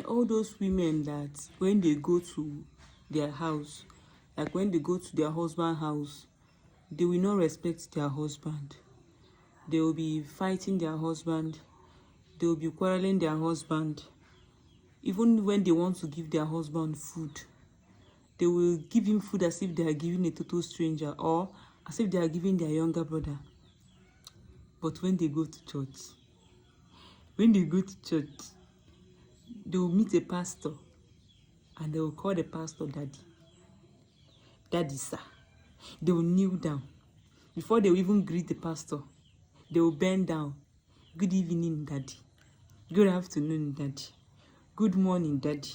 all those women that when they go to their house, like when they go to their husband's house, they will not respect their husband. They will be fighting their husband. They will be quarreling their husband. Even when they want to give their husband food, they will give him food as if they are giving a total stranger, or as if they are giving their younger brother. But when they go to church, they will meet a pastor and they will call the pastor daddy. Daddy, sir. They will kneel down. Before they will even greet the pastor, they will bend down. Good evening, daddy. Good afternoon, daddy. Good morning, daddy.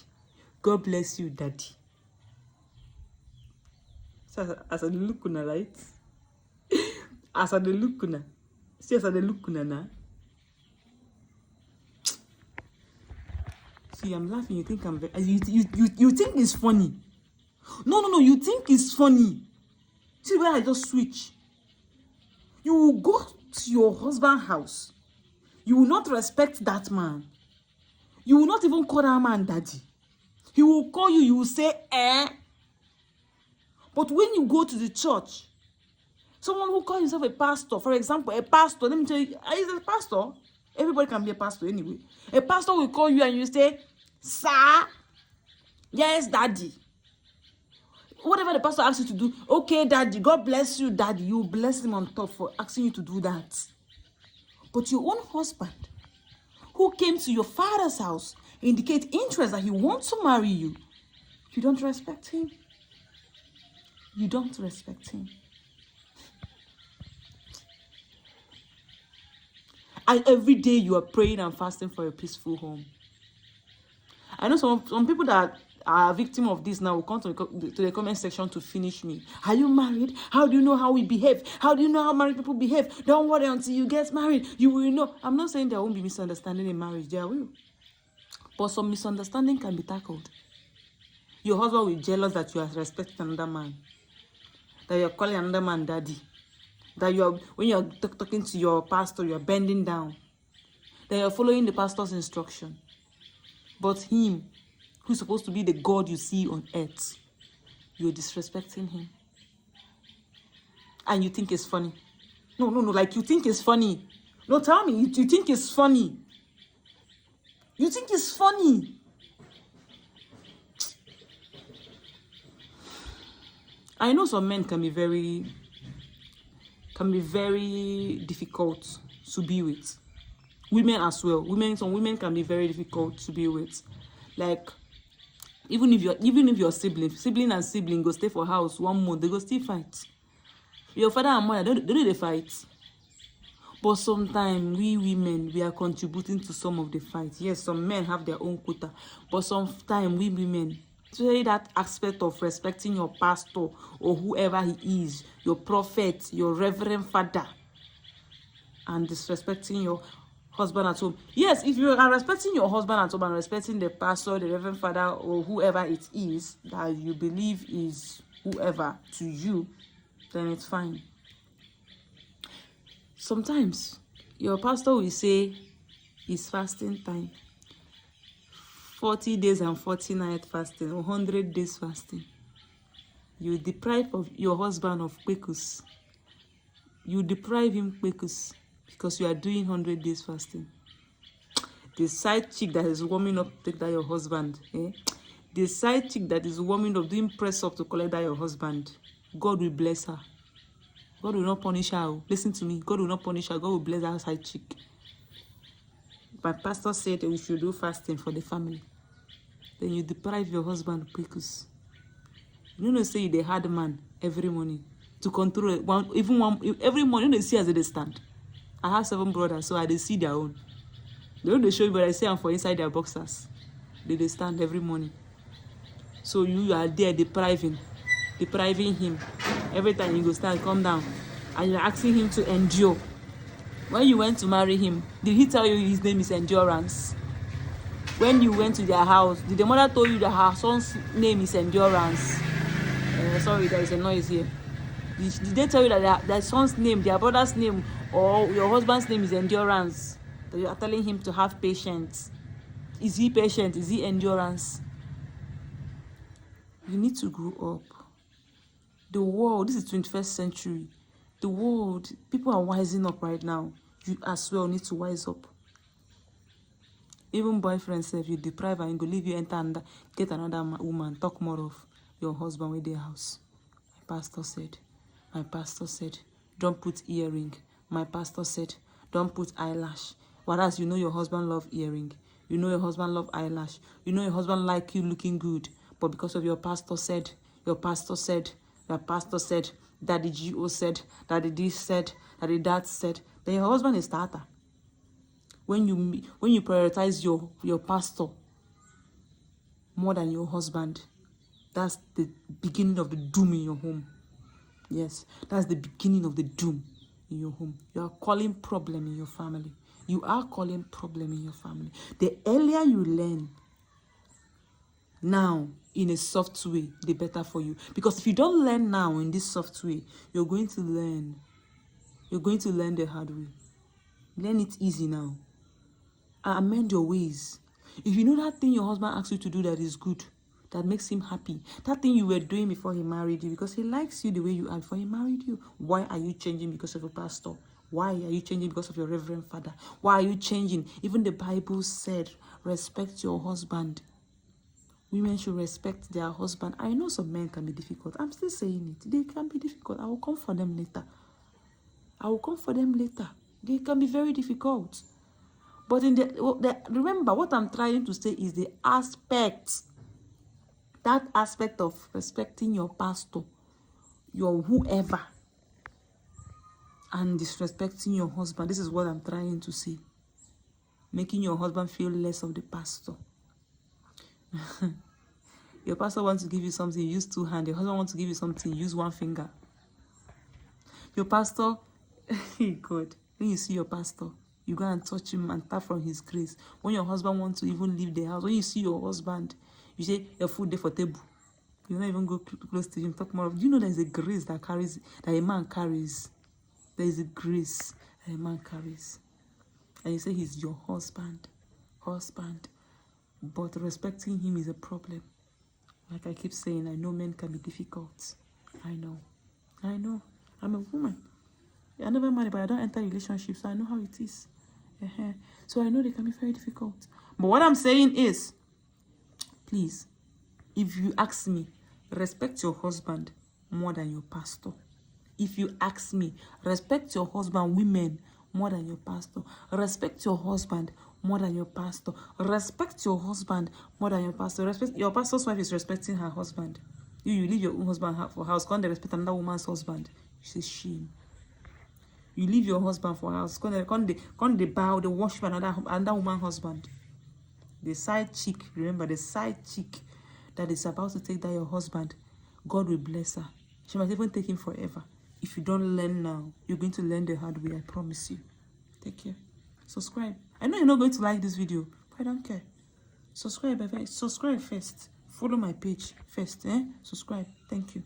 God bless you, daddy. So as I look kuna, right? As I look kuna. See as I look kuna na. See, I'm laughing. You think I'm very, you think it's funny? No. You think it's funny? See where I just switch. You will go to your husband's house. You will not respect that man. You will not even call that man daddy. He will call you. You will say eh. But when you go to the church, someone who calls himself a pastor, for example, a pastor. Let me tell you, is a pastor. Everybody can be a pastor anyway. A pastor will call you and you say, sir, yes, daddy. Whatever the pastor asks you to do, okay, daddy, God bless you, daddy. You bless him on top for asking you to do that. But your own husband, who came to your father's house, indicate interest that he wants to marry you, you don't respect him. You don't respect him. And every day you are praying and fasting for a peaceful home. I know some people that are a victim of this now will come to the comment section to finish me. Are you married? How do you know how we behave? How do you know how married people behave? Don't worry until you get married. You will know. I'm not saying there won't be misunderstanding in marriage. There will. But some misunderstanding can be tackled. Your husband will be jealous that you are respecting another man. That you are calling another man daddy. That when you're talking to your pastor, you're bending down. That you're following the pastor's instruction. But him, who's supposed to be the God you see on earth, you're disrespecting him. And you think it's funny. No, like you think it's funny. No, tell me, you think it's funny. You think it's funny. I know some men can be very difficult to be with. Women as well. Some women can be very difficult to be with. Like, even if you're sibling and sibling go stay for house 1 month, they go still fight. Your father and mother, they fight. But sometimes we women, we are contributing to some of the fights. Yes, some men have their own quota, but sometimes we women, especially that aspect of respecting your pastor or whoever he is, your prophet, your reverend father, and disrespecting your husband at home. Yes, if you are respecting your husband at home and respecting the pastor, the reverend father, or whoever it is that you believe is whoever to you, then it's fine. Sometimes your pastor will say it's fasting time. 40 days and 40 nights fasting, or 100 days fasting. You deprive of your husband of kwekus. You deprive him kwekus because you are doing 100 days fasting. The side chick that is warming up to take that your husband, the side chick that is warming up, doing press up to collect that your husband, God will bless her. God will not punish her. Listen to me. God will not punish her. God will bless her side chick. My pastor said that we should do fasting for the family. Then you deprive your husband of kwekus. You know, say the hard man every morning to control every morning. You know, see as they stand. I have 7 brothers, so I see their own. They don't show you, but I see them for inside their boxers. They stand every morning. So you are there depriving him. Every time you go stand, come down, and you're asking him to endure. When you went to marry him, did he tell you his name is Endurance? When you went to their house, did the mother tell you that her son's name is Endurance? Sorry, there is a noise here. Did they tell you that their son's name, their brother's name, or your husband's name is Endurance? That you are telling him to have patience. Is he patient? Is he endurance? You need to grow up. The world, this is 21st century. The world, people are wising up right now. You as well need to wise up. Even boyfriends, if you deprive and go leave you, enter and get another woman, talk more of your husband with their house. My pastor said, don't put earring. My pastor said, don't put eyelash. Whereas you know your husband love earring. You know your husband love eyelash. You know your husband like you looking good. But because of your pastor said, Daddy G.O. said, Daddy this said, Daddy that said, then your husband is starter. When you prioritize your pastor more than your husband, that's the beginning of the doom in your home. Yes, that's the beginning of the doom in your home. You are calling problem in your family. You are calling problem in your family. The earlier you learn now in a soft way, the better for you. Because if you don't learn now in this soft way, you're going to learn the hard way. Learn it easy now. Amend your ways. If you know that thing your husband asks you to do that is good, that makes him happy, that thing you were doing before he married you, because he likes you the way you are before he married you, why are you changing because of a pastor? Why are you changing because of your reverend father? Why are you changing? Even the Bible said, respect your husband. Women should respect their husband. I know some men can be difficult. I'm still saying it. They can be difficult. I will come for them later. They can be very difficult. But remember, what I'm trying to say is the aspect. That aspect of respecting your pastor, your whoever, and disrespecting your husband. This is what I'm trying to say. Making your husband feel less of the pastor. Your pastor wants to give you something, you use two hands. Your husband wants to give you something, you use one finger. Your pastor, God, when you see your pastor, you go and touch him and tap from his grace. When your husband wants to even leave the house, when you see your husband, you say, your food there for table. You don't even go close to him, talk more of. You know there's a grace that a man carries. There is a grace that a man carries. And you say he's your husband. But respecting him is a problem. Like I keep saying, I know men can be difficult. I know. I'm a woman. I never married, but I don't enter relationships, so I know how it is. So I know they can be very difficult. But what I'm saying is, please, if you ask me, respect your husband more than your pastor. If you ask me, respect your husband, women, more than your pastor. Respect your husband more than your pastor. Respect your husband more than your pastor. Respect your pastor's wife is respecting her husband. You leave your own husband for house, can't they respect another woman's husband? It's a shame. You leave your husband for house, can't they bow, they worship another woman's husband? The side chick, remember, the side chick that is about to take that your husband, God will bless her. She might even take him forever. If you don't learn now, you're going to learn the hard way, I promise you. Take care. Subscribe. I know you're not going to like this video, but I don't care. Subscribe first. Follow my page first. Subscribe. Thank you.